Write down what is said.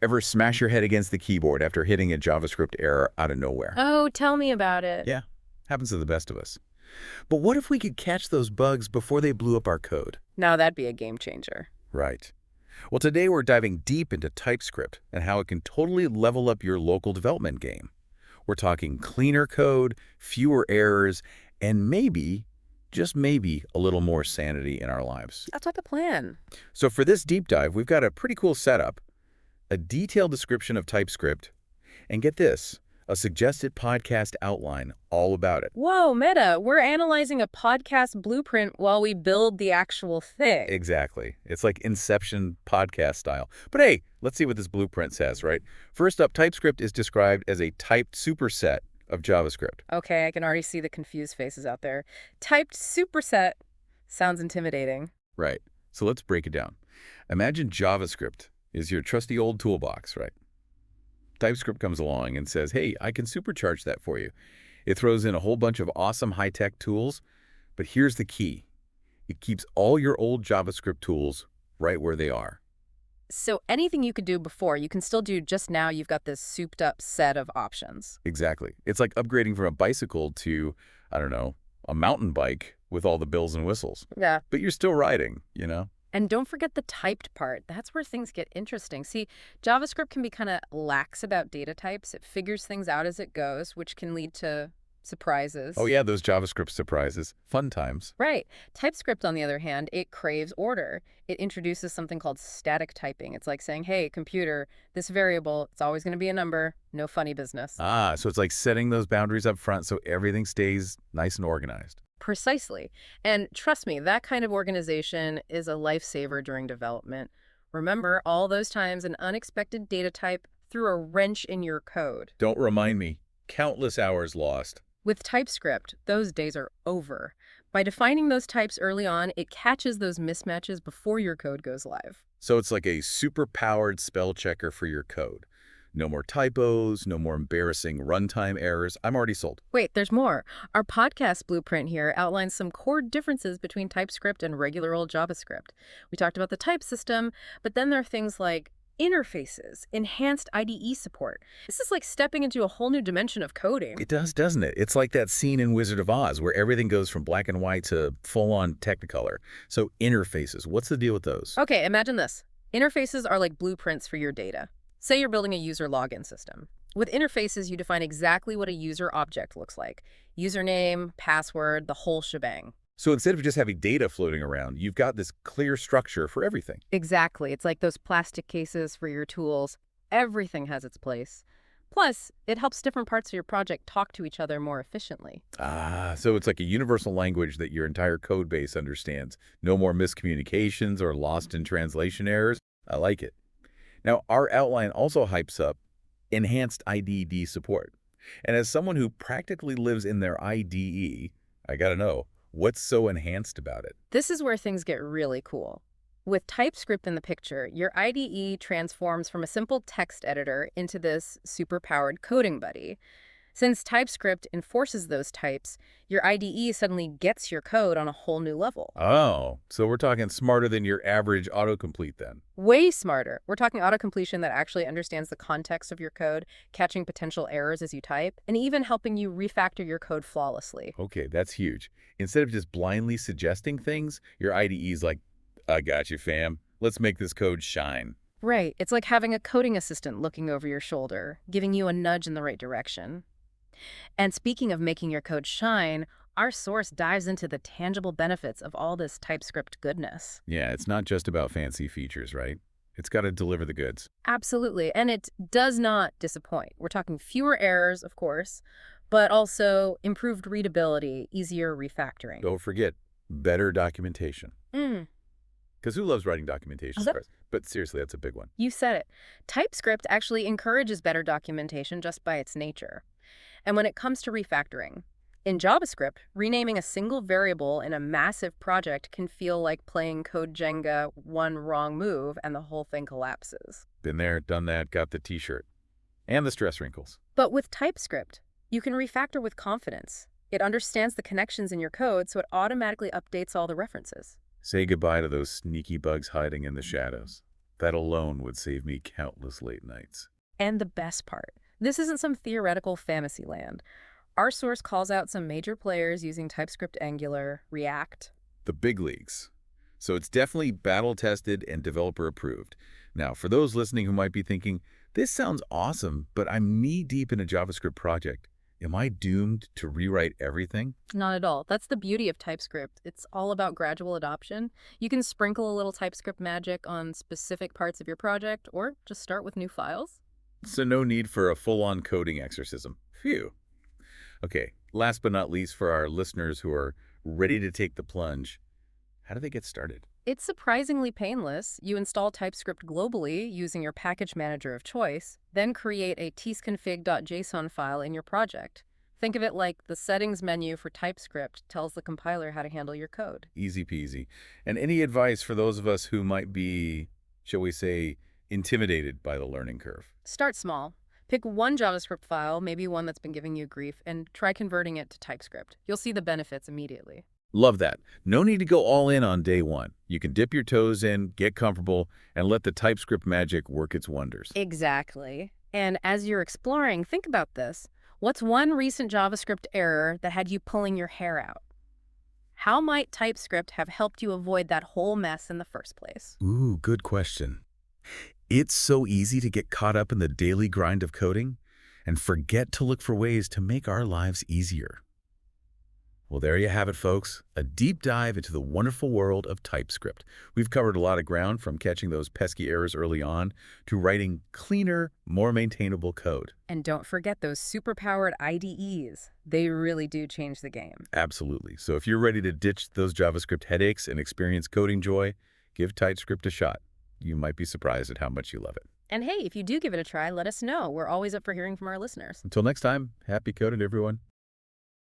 Ever smash your head against the keyboard after hitting a JavaScript error out of nowhere? Oh, tell me about it. Yeah, happens to the best of us. But what if we could catch those bugs before they blew up our code? Now that'd be a game changer. Right. Well, today we're diving deep into TypeScript and how it can totally level up your local development game. We're talking cleaner code, fewer errors, and maybe, just maybe, a little more sanity in our lives. That's like the plan. So for this deep dive, we've got a pretty cool setup, a detailed description of TypeScript, and get this, a suggested podcast outline all about it. Whoa, Meta, we're analyzing a podcast blueprint while we build the actual thing. Exactly. It's like Inception podcast style. But hey, let's see what this blueprint says, right? First up, TypeScript is described as a typed superset of JavaScript. Okay, I can already see the confused faces out there. Typed superset sounds intimidating. Right. So let's break it down. Imagine JavaScript is your trusty old toolbox, right? TypeScript comes along and says, hey, I can supercharge that for you. It throws in a whole bunch of awesome high-tech tools, but here's the key. It keeps all your old JavaScript tools right where they are. So anything you could do before, you can still do just now. You've got this souped-up set of options. Exactly. It's like upgrading from a bicycle to, I don't know, a mountain bike with all the bells and whistles. Yeah. But you're still riding, you know? And don't forget the typed part. That's where things get interesting. See, JavaScript can be kind of lax about data types. It figures things out as it goes, which can lead to surprises. Oh yeah, those JavaScript surprises. Fun times. Right. TypeScript, on the other hand, it craves order. It introduces something called static typing. It's like saying, hey, computer, this variable, it's always going to be a number. No funny business. Ah, so it's like setting those boundaries up front so everything stays nice and organized. Precisely. And trust me, that kind of organization is a lifesaver during development. Remember all those times an unexpected data type threw a wrench in your code. Don't remind me. Countless hours lost. With TypeScript, those days are over. By defining those types early on, it catches those mismatches before your code goes live. So it's like a super-powered spell checker for your code. No more typos, no more embarrassing runtime errors. I'm already sold. Wait, there's more. Our podcast blueprint here outlines some core differences between TypeScript and regular old JavaScript. We talked about the type system, but then there are things like interfaces, enhanced IDE support. This is like stepping into a whole new dimension of coding. It does, doesn't it? It's like that scene in Wizard of Oz where everything goes from black and white to full-on Technicolor. So interfaces, what's the deal with those? Okay, imagine this. Interfaces are like blueprints for your data. Say you're building a user login system. With interfaces, you define exactly what a user object looks like. Username, password, the whole shebang. So instead of just having data floating around, you've got this clear structure for everything. Exactly. It's like those plastic cases for your tools. Everything has its place. Plus, it helps different parts of your project talk to each other more efficiently. Ah, so it's like a universal language that your entire code base understands. No more miscommunications or lost in translation errors. I like it. Now, our outline also hypes up enhanced IDE support. And as someone who practically lives in their IDE, I gotta know, what's so enhanced about it? This is where things get really cool. With TypeScript in the picture, your IDE transforms from a simple text editor into this super-powered coding buddy. Since TypeScript enforces those types, your IDE suddenly gets your code on a whole new level. Oh, so we're talking smarter than your average autocomplete then. Way smarter. We're talking autocompletion that actually understands the context of your code, catching potential errors as you type, and even helping you refactor your code flawlessly. Okay, that's huge. Instead of just blindly suggesting things, your IDE's like, I got you, fam. Let's make this code shine. Right. It's like having a coding assistant looking over your shoulder, giving you a nudge in the right direction. And speaking of making your code shine, our source dives into the tangible benefits of all this TypeScript goodness. Yeah, it's not just about fancy features, right? It's got to deliver the goods. Absolutely. And it does not disappoint. We're talking fewer errors, of course, but also improved readability, easier refactoring. Don't forget, better documentation. Mm. Because who loves writing documentation? That- But seriously, that's a big one. You said it. TypeScript actually encourages better documentation just by its nature. And when it comes to refactoring, in JavaScript, renaming a single variable in a massive project can feel like playing code Jenga, one wrong move, and the whole thing collapses. Been there, done that, got the t-shirt. And the stress wrinkles. But with TypeScript, you can refactor with confidence. It understands the connections in your code, so it automatically updates all the references. Say goodbye to those sneaky bugs hiding in the shadows. That alone would save me countless late nights. And the best part, this isn't some theoretical fantasy land. Our source calls out some major players using TypeScript Angular, React. The big leagues. So it's definitely battle-tested and developer-approved. Now, for those listening who might be thinking, this sounds awesome, but I'm knee-deep in a JavaScript project. Am I doomed to rewrite everything? Not at all. That's the beauty of TypeScript. It's all about gradual adoption. You can sprinkle a little TypeScript magic on specific parts of your project, or just start with new files. So no need for a full-on coding exorcism. Phew. Okay, last but not least, for our listeners who are ready to take the plunge, how do they get started? It's surprisingly painless. You install TypeScript globally using your package manager of choice, then create a tsconfig.json file in your project. Think of it like the settings menu for TypeScript tells the compiler how to handle your code. Easy peasy. And any advice for those of us who might be, shall we say, intimidated by the learning curve? Start small. Pick one JavaScript file, maybe one that's been giving you grief, and try converting it to TypeScript. You'll see the benefits immediately. Love that. No need to go all in on day one. You can dip your toes in, get comfortable, and let the TypeScript magic work its wonders. Exactly. And as you're exploring, think about this. What's one recent JavaScript error that had you pulling your hair out? How might TypeScript have helped you avoid that whole mess in the first place? Ooh, good question. It's so easy to get caught up in the daily grind of coding and forget to look for ways to make our lives easier. Well, there you have it, folks. A deep dive into the wonderful world of TypeScript. We've covered a lot of ground, from catching those pesky errors early on to writing cleaner, more maintainable code. And don't forget those super-powered IDEs. They really do change the game. Absolutely. So if you're ready to ditch those JavaScript headaches and experience coding joy, give TypeScript a shot. You might be surprised at how much you love it. And hey, if you do give it a try, let us know. We're always up for hearing from our listeners. Until next time, happy coding, everyone.